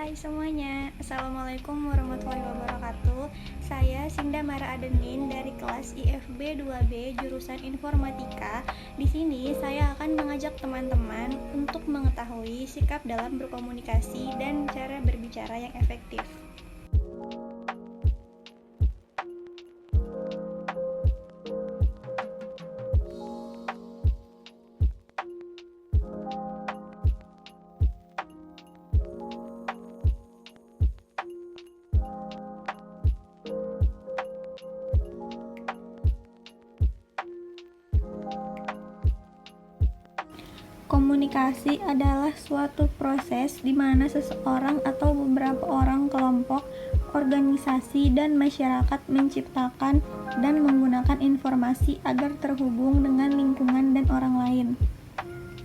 Hai semuanya, Assalamualaikum warahmatullahi wabarakatuh. Saya Sinda Mara Adenin dari kelas IFB 2B jurusan Informatika. Di sini saya akan mengajak teman-teman untuk mengetahui sikap dalam berkomunikasi dan cara berbicara yang efektif. Komunikasi adalah suatu proses di mana seseorang atau beberapa orang, kelompok, organisasi, dan masyarakat menciptakan dan menggunakan informasi agar terhubung dengan lingkungan dan orang lain.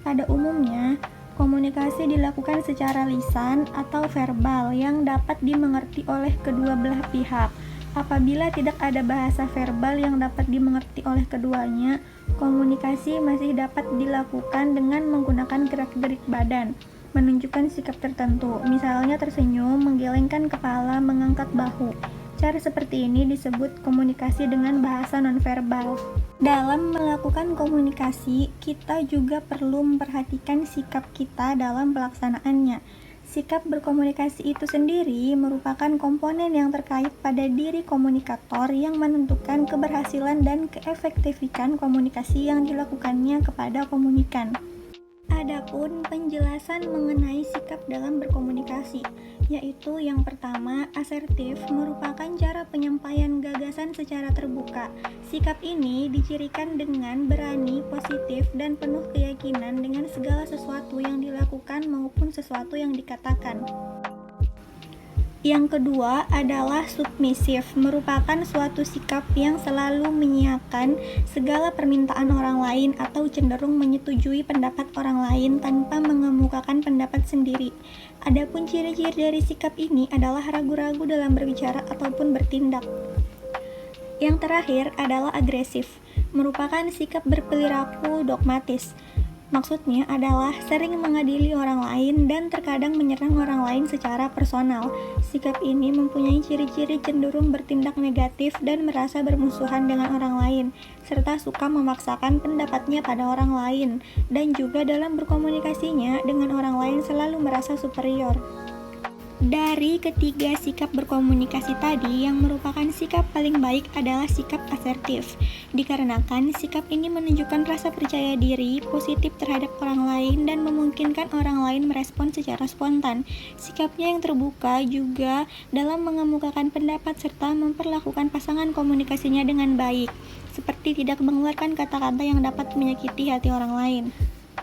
Pada umumnya, komunikasi dilakukan secara lisan atau verbal yang dapat dimengerti oleh kedua belah pihak. Apabila tidak ada bahasa verbal yang dapat dimengerti oleh keduanya, komunikasi masih dapat dilakukan dengan menggunakan gerak-gerik badan, menunjukkan sikap tertentu, misalnya tersenyum, menggelengkan kepala, mengangkat bahu. Cara seperti ini disebut komunikasi dengan bahasa nonverbal. Dalam melakukan komunikasi, kita juga perlu memperhatikan sikap kita dalam pelaksanaannya. Sikap berkomunikasi itu sendiri merupakan komponen yang terkait pada diri komunikator yang menentukan keberhasilan dan keefektifan komunikasi yang dilakukannya kepada komunikan. Adapun penjelasan mengenai sikap dalam berkomunikasi, yaitu yang pertama, asertif merupakan cara penyampaian gagasan secara terbuka. Sikap ini dicirikan dengan berani, positif, dan penuh keyakinan dengan segala sesuatu yang dilakukan maupun sesuatu yang dikatakan. Yang kedua adalah submisif, merupakan suatu sikap yang selalu menyiapkan segala permintaan orang lain atau cenderung menyetujui pendapat orang lain tanpa mengemukakan pendapat sendiri. Adapun ciri-ciri dari sikap ini adalah ragu-ragu dalam berbicara ataupun bertindak. Yang terakhir adalah agresif, merupakan sikap berperilaku dogmatis. Maksudnya adalah sering mengadili orang lain dan terkadang menyerang orang lain secara personal. Sikap ini mempunyai ciri-ciri cenderung bertindak negatif dan merasa bermusuhan dengan orang lain, serta suka memaksakan pendapatnya pada orang lain, dan juga dalam berkomunikasinya dengan orang lain selalu merasa superior. Dari ketiga sikap berkomunikasi tadi, yang merupakan sikap paling baik adalah sikap asertif. Dikarenakan sikap ini menunjukkan rasa percaya diri positif terhadap orang lain dan memungkinkan orang lain merespon secara spontan. Sikapnya yang terbuka juga dalam mengemukakan pendapat serta memperlakukan pasangan komunikasinya dengan baik, seperti tidak mengeluarkan kata-kata yang dapat menyakiti hati orang lain.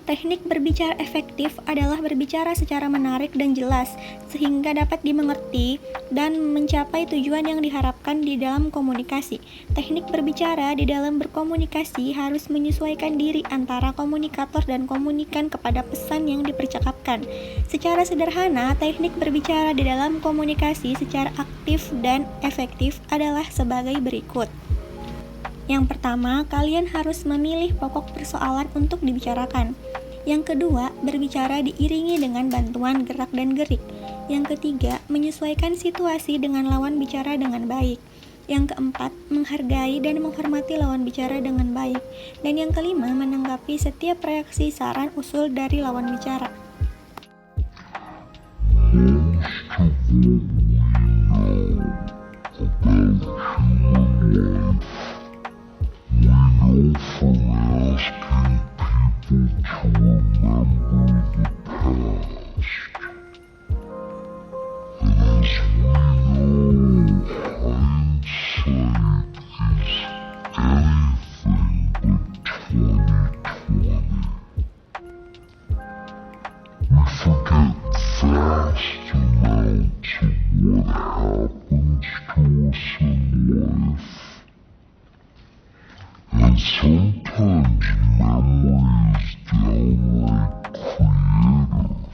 Teknik berbicara efektif adalah berbicara secara menarik dan jelas, sehingga dapat dimengerti dan mencapai tujuan yang diharapkan di dalam komunikasi. Teknik berbicara di dalam berkomunikasi harus menyesuaikan diri antara komunikator dan komunikan kepada pesan yang dipercakapkan. Secara sederhana, teknik berbicara di dalam komunikasi secara aktif dan efektif adalah sebagai berikut. Yang pertama, kalian harus memilih pokok persoalan untuk dibicarakan. Yang kedua, berbicara diiringi dengan bantuan gerak dan gerik. Yang ketiga, menyesuaikan situasi dengan lawan bicara dengan baik. Yang keempat, menghargai dan menghormati lawan bicara dengan baik. Dan yang kelima, menanggapi setiap reaksi, saran, usul dari lawan bicara. Sometimes memory is downright creative,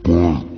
but